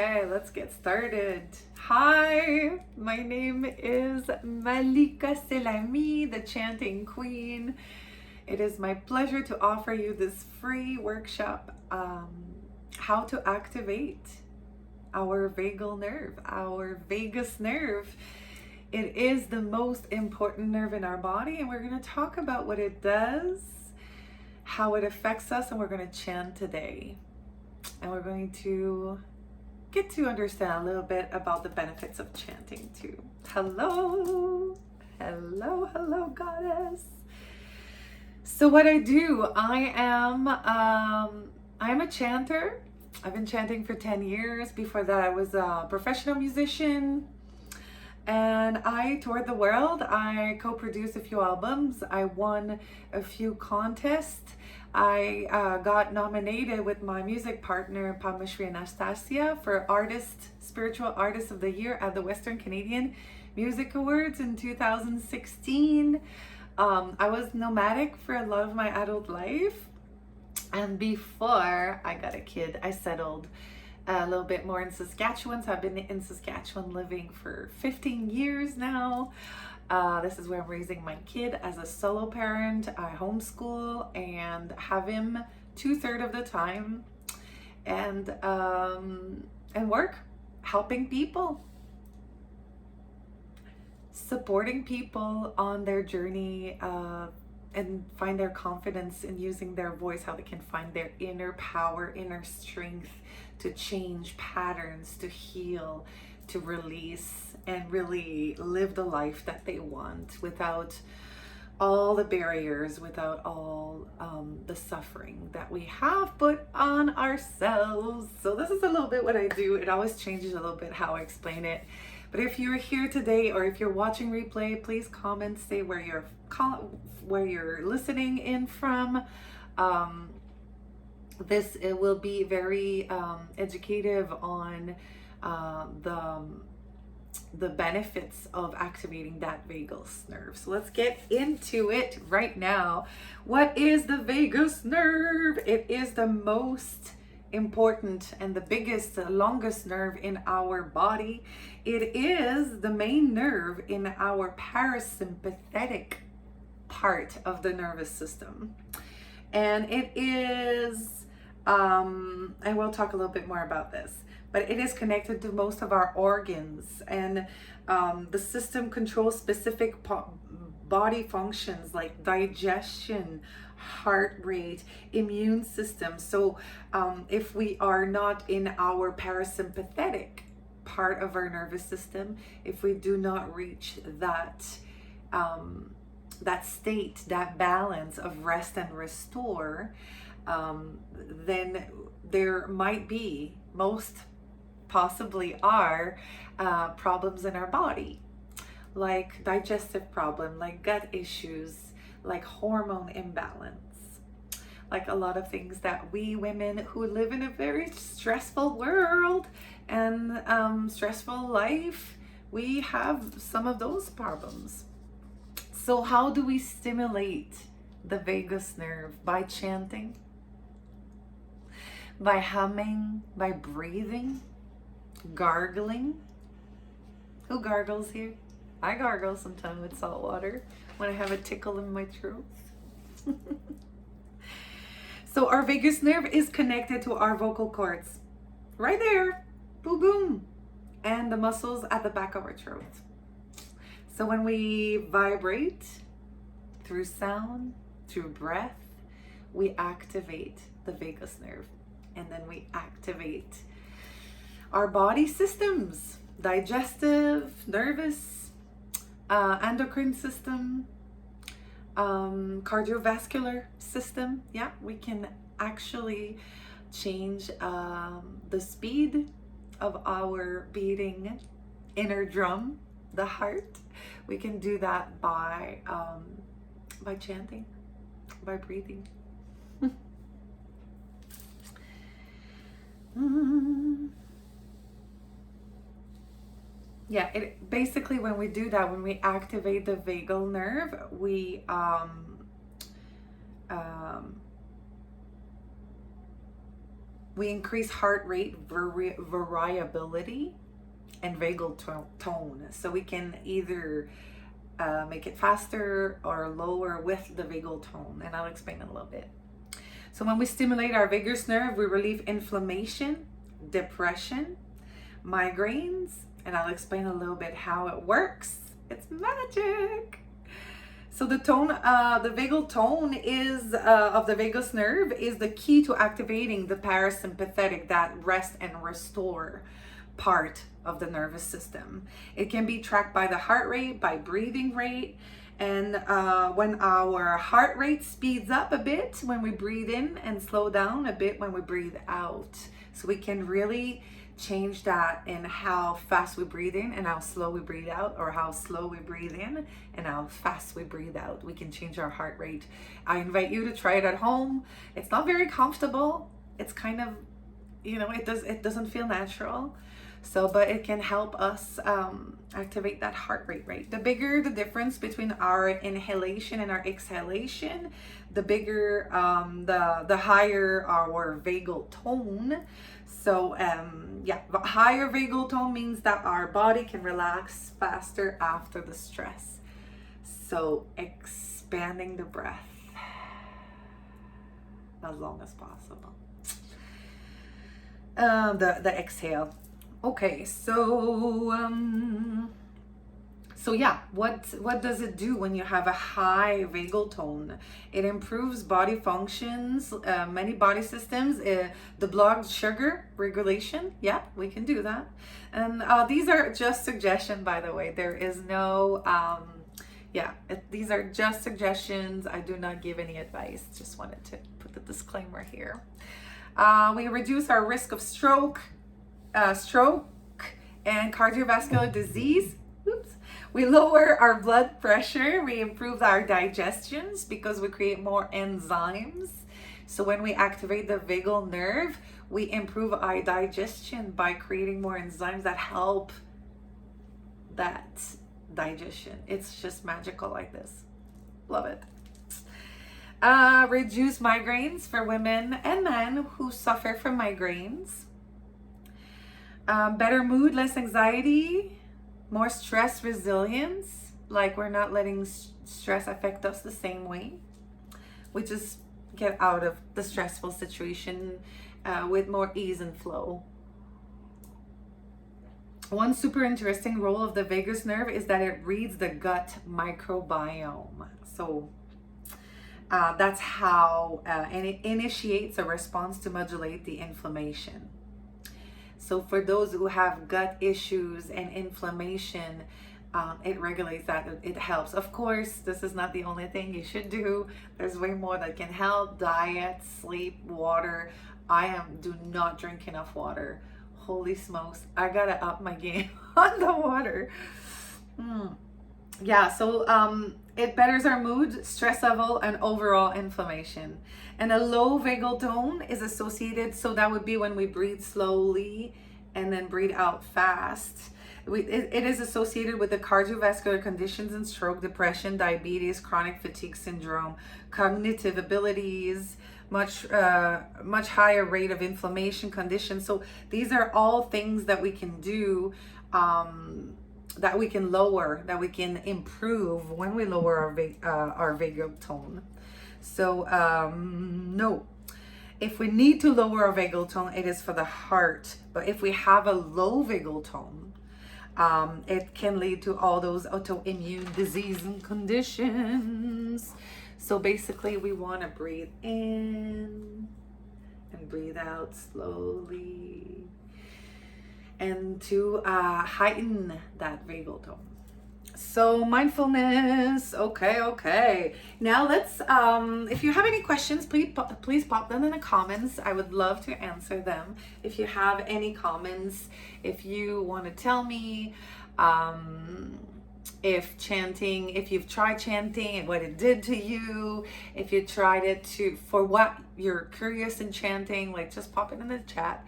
Okay, let's get started. Hi, my name is Malika Selami, the Chanting Queen. It is my pleasure to offer you this free workshop, how to activate our vagal nerve, our vagus nerve. It is the most important nerve in our body, and we're going to talk about what it does, how it affects us, and we're going to chant today. And we're going to get to understand a little bit about the benefits of chanting too. Hello, hello, goddess. So what I do, I'm a chanter. I've been chanting for 10 years. Before that, I was a professional musician, and I toured the world. I co-produced a few albums. I won a few contests. I got nominated with my music partner, Padmashri Anastasia, for Spiritual Artist of the Year at the Western Canadian Music Awards in 2016. I was nomadic for a lot of my adult life. And before I got a kid, I settled a little bit more in Saskatchewan. So I've been in Saskatchewan living for 15 years now. This is where I'm raising my kid as a solo parent. I homeschool and have him 2/3 of the time, and work helping people, supporting people on their journey and find their confidence in using their voice, how they can find their inner power, inner strength to change patterns, to heal, to release, and really live the life that they want without all the barriers, without all the suffering that we have put on ourselves. So this is a little bit what I do. It always changes a little bit how I explain it. But if you're here today, or if you're watching replay, please comment, say where you're listening in from. It will be very educative on the benefits of activating that vagus nerve. So let's get into it right now. What is the vagus nerve? It is the most important and the biggest, longest nerve in our body. It is the main nerve in our parasympathetic part of the nervous system. And it is, I will talk a little bit more about this, but it is connected to most of our organs, and the system controls specific body functions like digestion, heart rate, immune system. So if we are not in our parasympathetic part of our nervous system, if we do not reach that state, that balance of rest and restore, then there might be, most possibly are, problems in our body, like digestive problem, like gut issues, like hormone imbalance, like a lot of things that we women who live in a very stressful world and stressful life, we have some of those problems. So how do we stimulate the vagus nerve? By chanting, by humming, by breathing, gargling. Who gargles here? I gargle sometimes with salt water when I have a tickle in my throat. So our vagus nerve is connected to our vocal cords, right there, boom, boom, and the muscles at the back of our throat. So when we vibrate through sound, through breath, we activate the vagus nerve, and then we activate our body systems, digestive, nervous, endocrine system, cardiovascular system. Yeah, we can actually change the speed of our beating inner drum, the heart. We can do that by chanting, by breathing. Yeah, it basically, when we do that, when we activate the vagal nerve, we We increase heart rate variability and vagal tone. So we can either make it faster or lower with the vagal tone, and I'll explain in a little bit. So when we stimulate our vagus nerve, we relieve inflammation, depression, migraines, and I'll explain a little bit how it works. It's magic. So the tone, the vagal tone is of the vagus nerve is the key to activating the parasympathetic, that rest and restore part of the nervous system. It can be tracked by the heart rate, by breathing rate, and when our heart rate speeds up a bit when we breathe in and slow down a bit when we breathe out. So we can really change that in how fast we breathe in and how slow we breathe out, or how slow we breathe in and how fast we breathe out. We can change our heart rate. I invite you to try it at home. It's not very comfortable. It's kind of, it doesn't feel natural. So, but it can help us activate that heart rate. The bigger the difference between our inhalation and our exhalation, the bigger, the higher our vagal tone. So, the higher vagal tone means that our body can relax faster after the stress. So, expanding the breath as long as possible. The exhale. Okay, so what does it do when you have a high vagal tone? It improves body functions, many body systems, the blood sugar regulation. Yeah, we can do that. And these are just suggestions, by the way. There is no, these are just suggestions. I do not give any advice. Just wanted to put the disclaimer here. We reduce our risk of stroke and cardiovascular disease. Oops. We lower our blood pressure. We improve our digestions because we create more enzymes. So when we activate the vagal nerve, we improve our digestion by creating more enzymes that help that digestion. It's just magical like this. Love it. Reduce migraines for women and men who suffer from migraines. Better mood, less anxiety, more stress resilience, like we're not letting stress affect us the same way. We just get out of the stressful situation with more ease and flow. One super interesting role of the vagus nerve is that it reads the gut microbiome. So that's how, and it initiates a response to modulate the inflammation. So for those who have gut issues and inflammation, it regulates that. It helps. Of course, this is not the only thing you should do. There's way more that can help. Diet, sleep, water. Do not drink enough water. Holy smokes, I gotta up my game on the water. Yeah, so it betters our mood, stress level, and overall inflammation. And a low vagal tone is associated, so that would be when we breathe slowly and then breathe out fast. It is associated with the cardiovascular conditions and stroke, depression, diabetes, chronic fatigue syndrome, cognitive abilities, much higher rate of inflammation conditions. So these are all things that we can do, that we can lower, that we can improve when we lower our vagal tone. So no, if we need to lower our vagal tone, it is for the heart. But if we have a low vagal tone, it can lead to all those autoimmune disease and conditions. So basically we want to breathe in and breathe out slowly, and to heighten that vagal tone. So mindfulness, okay. Now let's, if you have any questions, please pop them in the comments. I would love to answer them. If you have any comments, if you want to tell me, if you've tried chanting and what it did to you, if you tried it for what you're curious in chanting, like just pop it in the chat.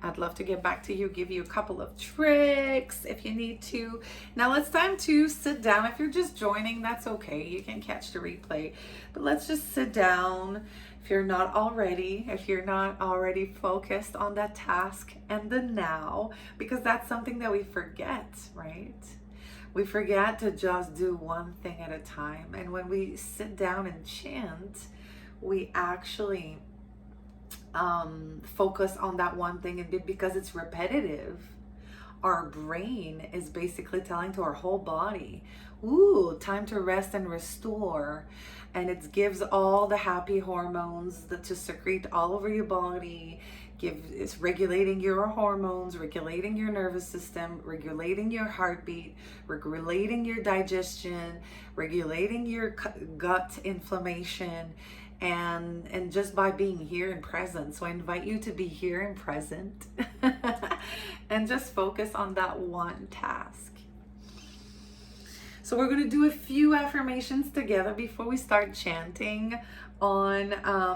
I'd love to get back to you, give you a couple of tricks if you need to. Now it's time to sit down. If you're just joining, that's okay. You can catch the replay. But let's just sit down, If you're not already focused on that task and the now, because that's something that we forget, right? We forget to just do one thing at a time. And when we sit down and chant, we actually focus on that one thing, and because it's repetitive, our brain is basically telling to our whole body, ooh, time to rest and restore. And it gives all the happy hormones to secrete all over your body. It's regulating your hormones, regulating your nervous system, regulating your heartbeat, regulating your digestion, regulating your gut inflammation, and just by being here and present. So I invite you to be here and present and just focus on that one task. So we're going to do a few affirmations together before we start chanting on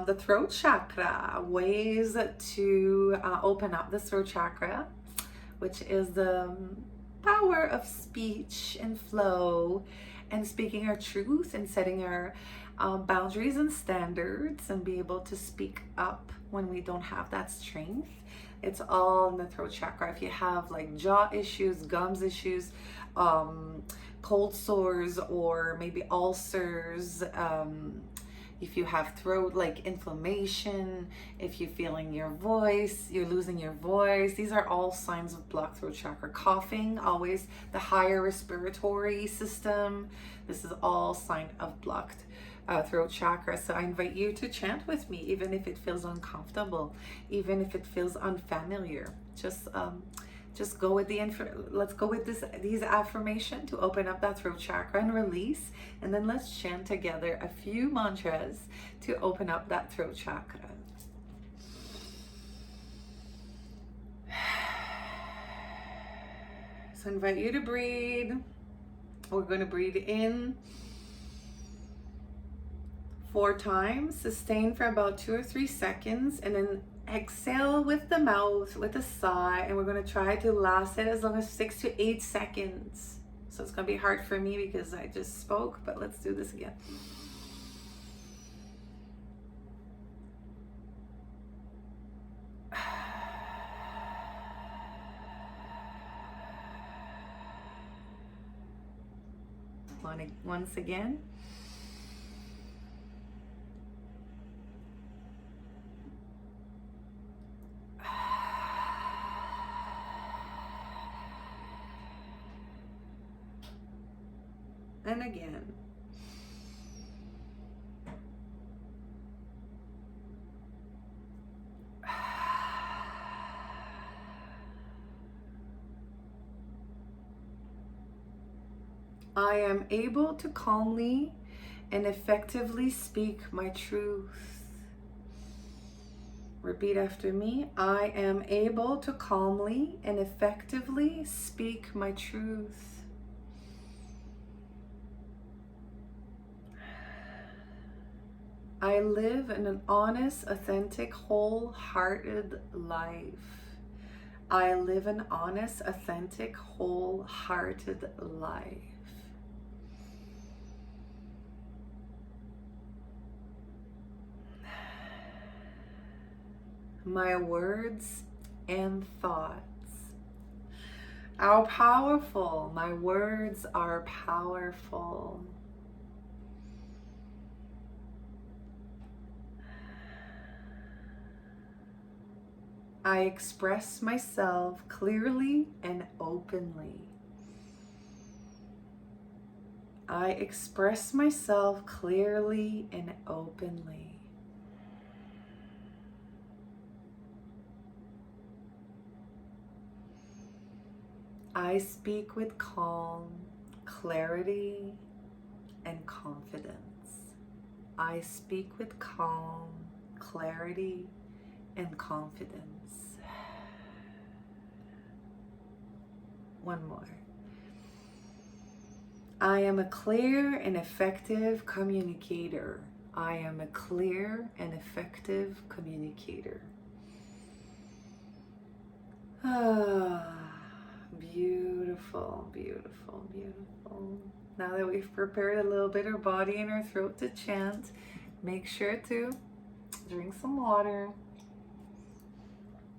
the throat chakra, ways to open up the throat chakra, which is the power of speech and flow and speaking our truth and setting our boundaries and standards, and be able to speak up when we don't have that strength. It's all in the throat chakra. If you have like jaw issues, gums issues, cold sores, or maybe ulcers, if you have throat like inflammation, if you're feeling you're losing your voice, these are all signs of blocked throat chakra. Coughing, always the higher respiratory system, this is all sign of blocked throat chakra. So I invite you to chant with me, even if it feels uncomfortable, even if it feels unfamiliar. Just go with let's go with these affirmation to open up that throat chakra and release, and then let's chant together a few mantras to open up that throat chakra. So I invite you to breathe. We're going to breathe in 4 times, sustain for about 2 or 3 seconds, and then exhale with the mouth with a sigh, and we're going to try to last it as long as 6 to 8 seconds. So it's going to be hard for me because I just spoke, but let's do this again. Once again. And again. I am able to calmly and effectively speak my truth. Repeat after me. I am able to calmly and effectively speak my truth. I live in an honest, authentic, wholehearted life. I live an honest, authentic, wholehearted life. My words and thoughts are powerful. My words are powerful. I express myself clearly and openly. I express myself clearly and openly. I speak with calm, clarity, and confidence. I speak with calm, clarity, and confidence. One more. I am a clear and effective communicator. I am a clear and effective communicator. Beautiful, beautiful, beautiful. Now that we've prepared a little bit our body and our throat to chant, make sure to drink some water.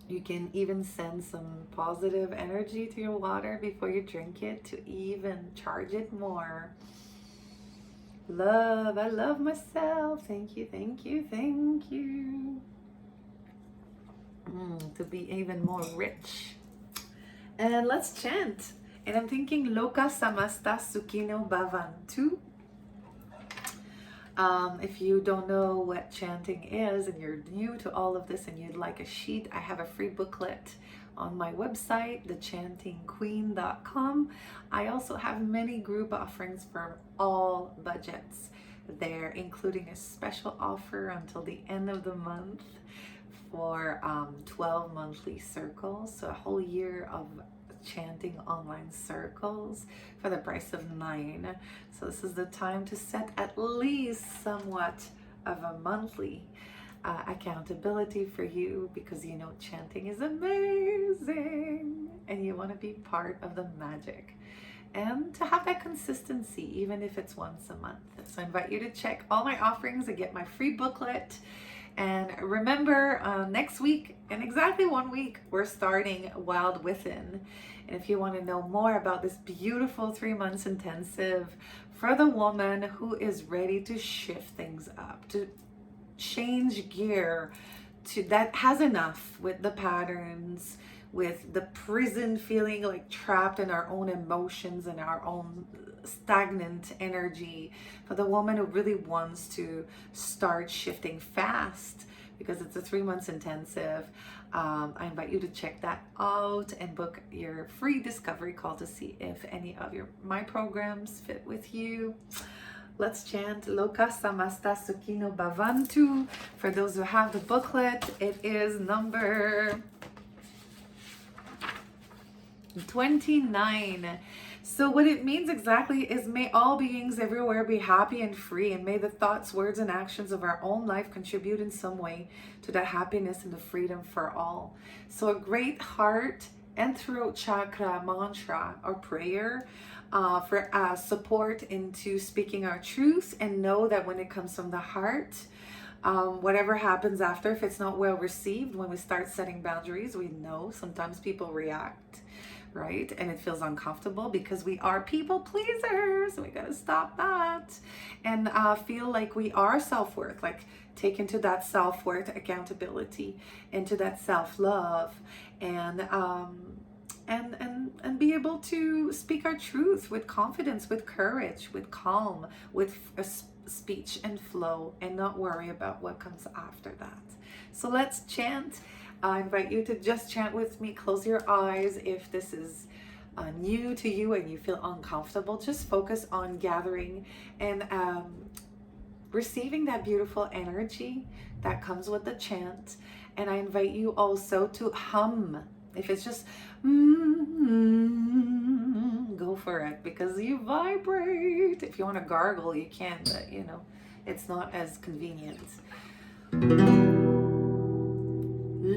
You can even send some positive energy to your water before you drink it to even charge it more. Love, I love myself. Thank you, thank you, thank you. To be even more rich. And let's chant. And I'm thinking Loka Samasta Sukhino Bhavantu. If you don't know what chanting is and you're new to all of this and you'd like a sheet, I have a free booklet on my website, thechantingqueen.com. I also have many group offerings for all budgets there, including a special offer until the end of the month for 12 monthly circles, so a whole year of chanting online circles for the price of 9. So this is the time to set at least somewhat of a monthly accountability for you, because you know chanting is amazing and you want to be part of the magic and to have that consistency even if it's once a month. So I invite you to check all my offerings and get my free booklet. And remember, next week, in exactly 1 week, we're starting Wild Within. And if you want to know more about this beautiful 3 months intensive for the woman who is ready to shift things up, to change gear, that has enough with the patterns, with the prison feeling like trapped in our own emotions and our own stagnant energy, for the woman who really wants to start shifting fast, because it's a 3 months intensive. I invite you to check that out and book your free discovery call to see if any of my programs fit with you. Let's chant Loka Samasta Sukhino Bhavantu. For those who have the booklet, it is number 29. So what it means exactly is, may all beings everywhere be happy and free, and may the thoughts, words, and actions of our own life contribute in some way to that happiness and the freedom for all. So a great heart and throat chakra mantra or prayer for support into speaking our truth, and know that when it comes from the heart, whatever happens after, if it's not well received, when we start setting boundaries, we know sometimes people react, right? And it feels uncomfortable because we are people pleasers. We gotta stop that and feel like we are self-worth, like take into that self-worth accountability, into that self-love, and be able to speak our truth with confidence, with courage, with calm, with speech and flow, and not worry about what comes after that. So let's chant. I invite you to just chant with me. Close your eyes if this is new to you and you feel uncomfortable. Just focus on gathering and receiving that beautiful energy that comes with the chant. And I invite you also to hum. If it's just go for it, because you vibrate. If you want to gargle, you can, but you know, it's not as convenient.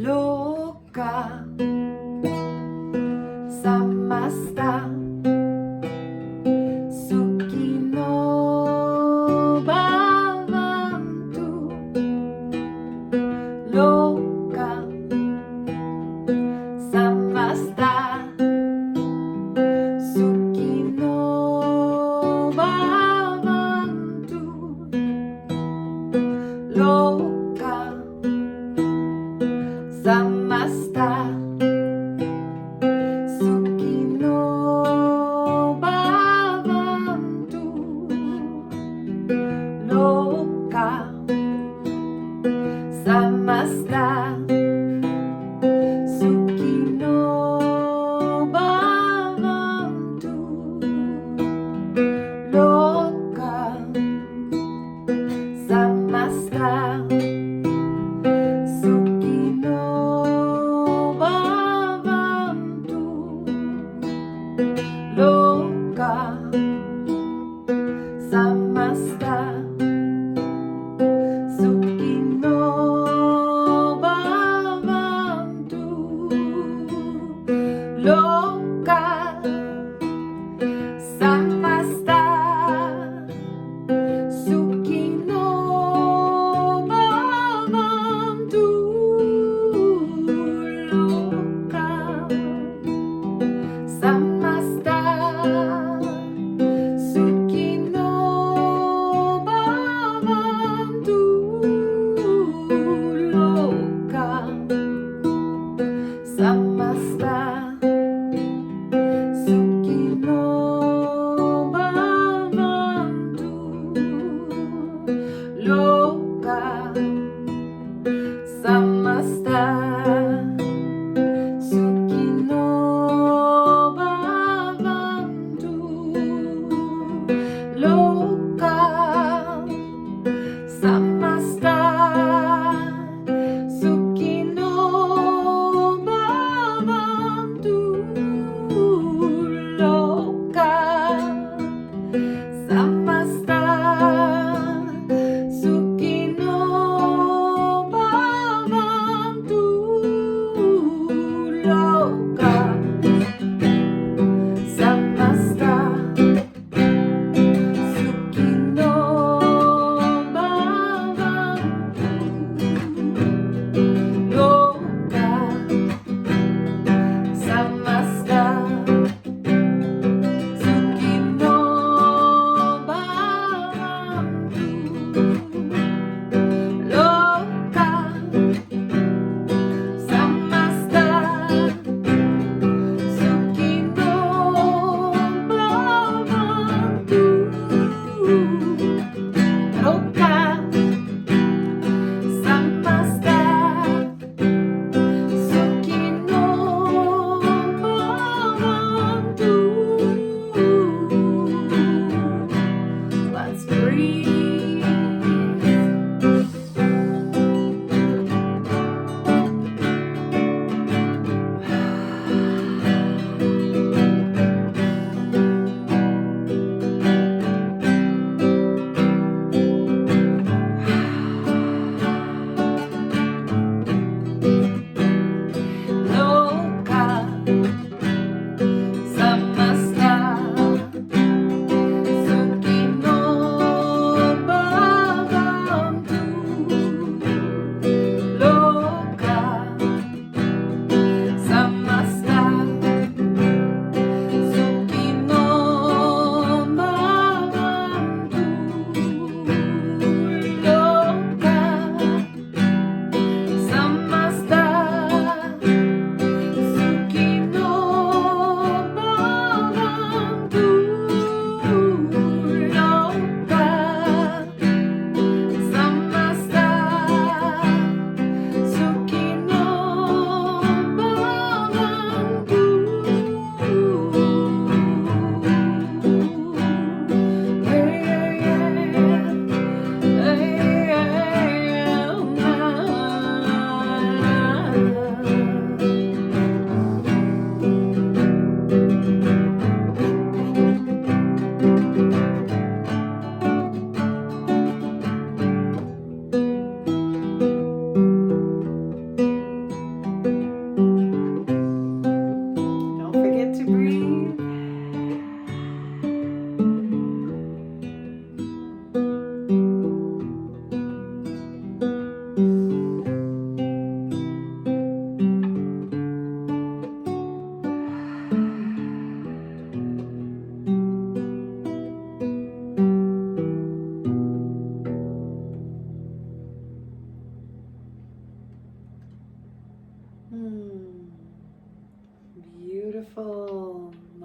Loka Samasta Sukhino Bhavantu. Loka Samasta Sukhino Bhavantu. Loka Samasta Sukhino Bhavantu. Loka Samasta Sukhino Bhavantu. Loka Samasta Sukhino Bhavantu. Loka Samasta Sukhino Bhavantu. Loka Samasta Sukhino Bhavantu.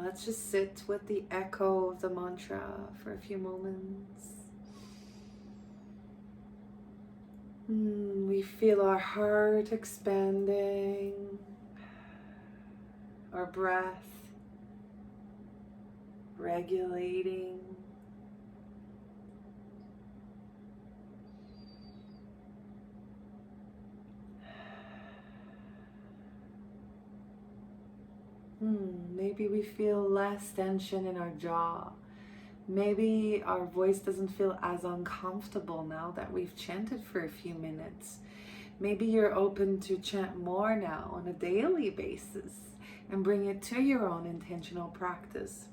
let's just sit with the echo of the mantra for a few moments. We feel our heart expanding, our breath regulating. Maybe we feel less tension in our jaw. Maybe our voice doesn't feel as uncomfortable now that we've chanted for a few minutes. Maybe you're open to chant more now on a daily basis and bring it to your own intentional practice.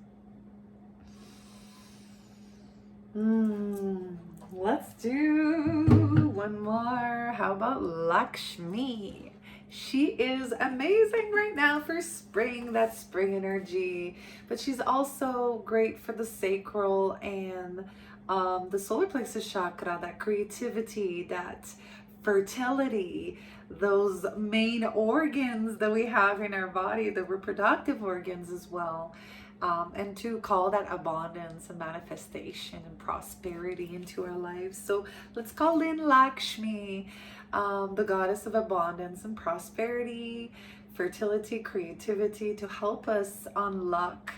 Let's do one more. How about Lakshmi? She is amazing right now for spring, that spring energy, but she's also great for the sacral and the solar plexus chakra, that creativity, that fertility, those main organs that we have in our body, the reproductive organs as well. And to call that abundance and manifestation and prosperity into our lives. So let's call in Lakshmi, the goddess of abundance and prosperity, fertility, creativity, to help us unlock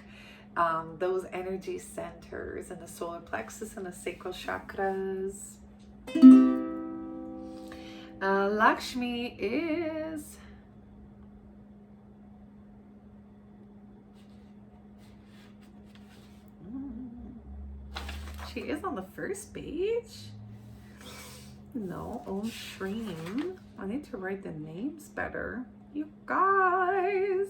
those energy centers in the solar plexus and the sacral chakras. Lakshmi is she is on the first page. No, Om Shreem. I need to write the names better, you guys.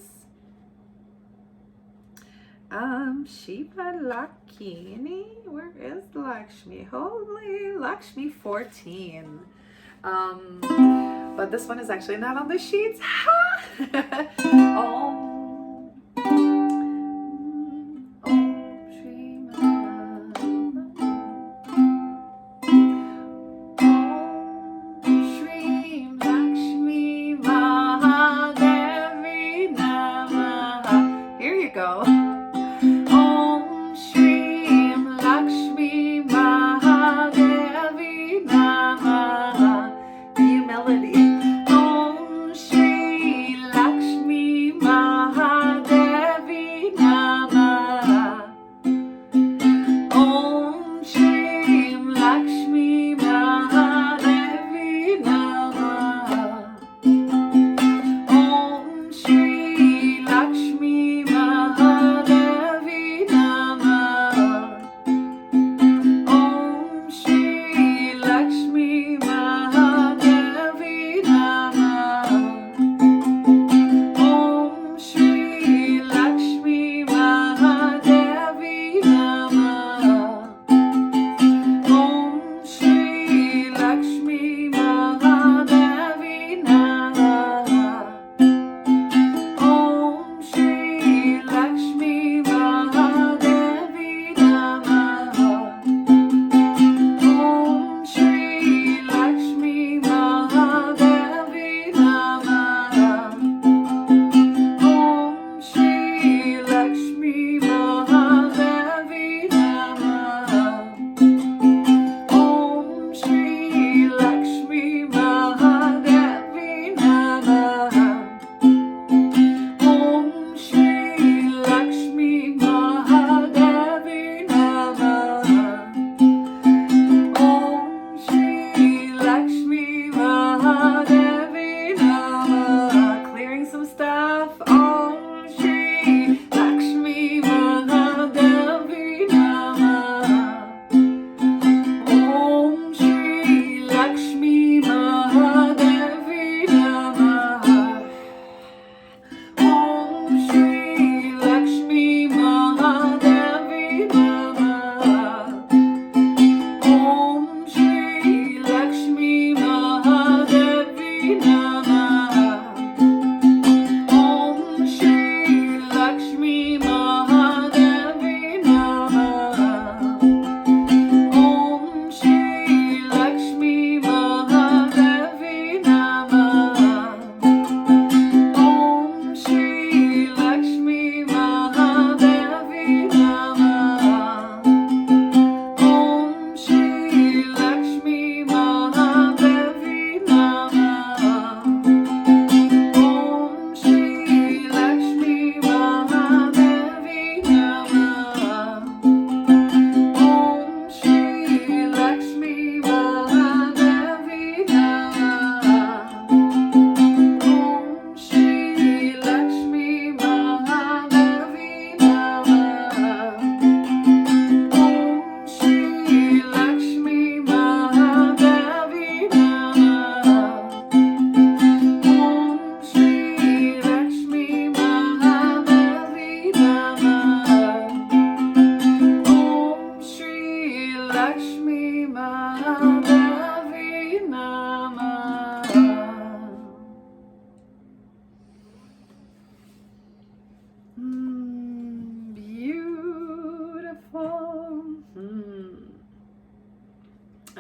Shiva Lakini. Where is Lakshmi? Holy Lakshmi 14. But this one is actually not on the sheets. Lakshmi Maha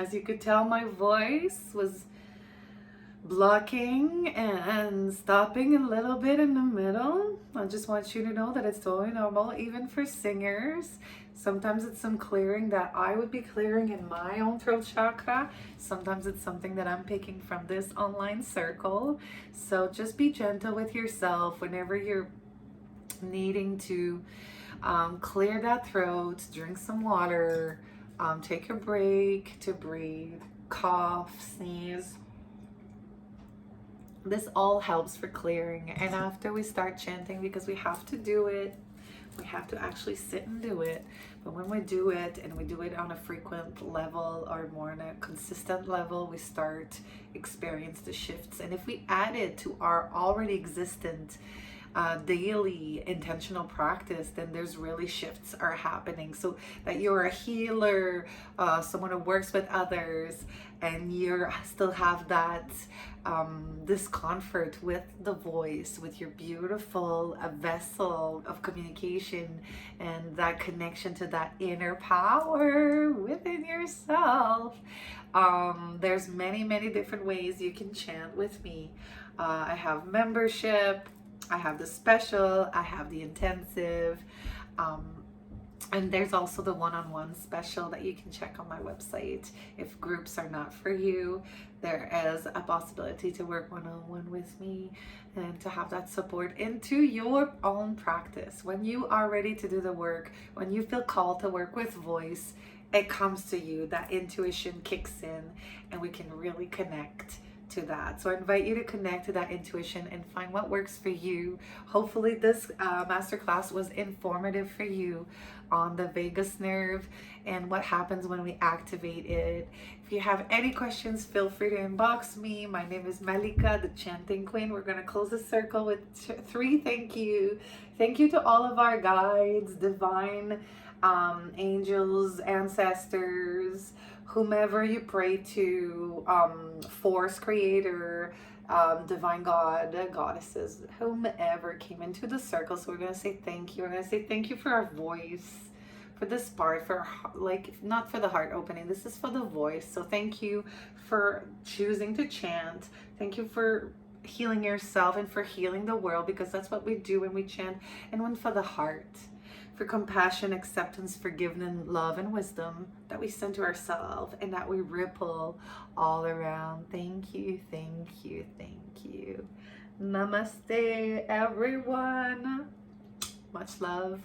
As you could tell, my voice was blocking and stopping a little bit in the middle. I just want you to know that it's totally normal, even for singers. Sometimes it's some clearing that I would be clearing in my own throat chakra. Sometimes it's something that I'm picking from this online circle. So just be gentle with yourself whenever you're needing to clear that throat. Drink some water, take a break to breathe, cough, sneeze. This all helps for clearing. And after we start chanting, because we have to do it, we have to actually sit and do it. But when we do it, and we do it on a frequent level or more on a consistent level, we start experience the shifts. And if we add it to our already existent daily intentional practice, then there's really shifts are happening. So that you're a healer, someone who works with others, and you still have that discomfort with the voice, with your beautiful vessel of communication, and that connection to that inner power within yourself. There's many different ways you can chant with me. I have membership, I have the special, I have the intensive, and there's also the one-on-one special that you can check on my website. If groups are not for you, there is a possibility to work one-on-one with me and to have that support into your own practice. When you are ready to do the work, when you feel called to work with voice, it comes to you, that intuition kicks in, and we can really connect to that. So I invite you to connect to that intuition and find what works for you. Hopefully this masterclass was informative for you on the vagus nerve and what happens when we activate it. If you have any questions, feel free to inbox me. My name is Malika, the chanting queen. We're going to close the circle with 3 thank you. Thank you to all of our guides, divine angels, ancestors, whomever you pray to, force creator, divine God, goddesses, whomever came into the circle. So we're going to say thank you. We're going to say thank you for our voice, for this part, for like, not for the heart opening. This is for the voice. So thank you for choosing to chant. Thank you for healing yourself and for healing the world, because that's what we do when we chant. And one for the heart, for compassion, acceptance, forgiveness, love, and wisdom that we send to ourselves and that we ripple all around. Thank you, thank you, thank you. Namaste, everyone. Much love.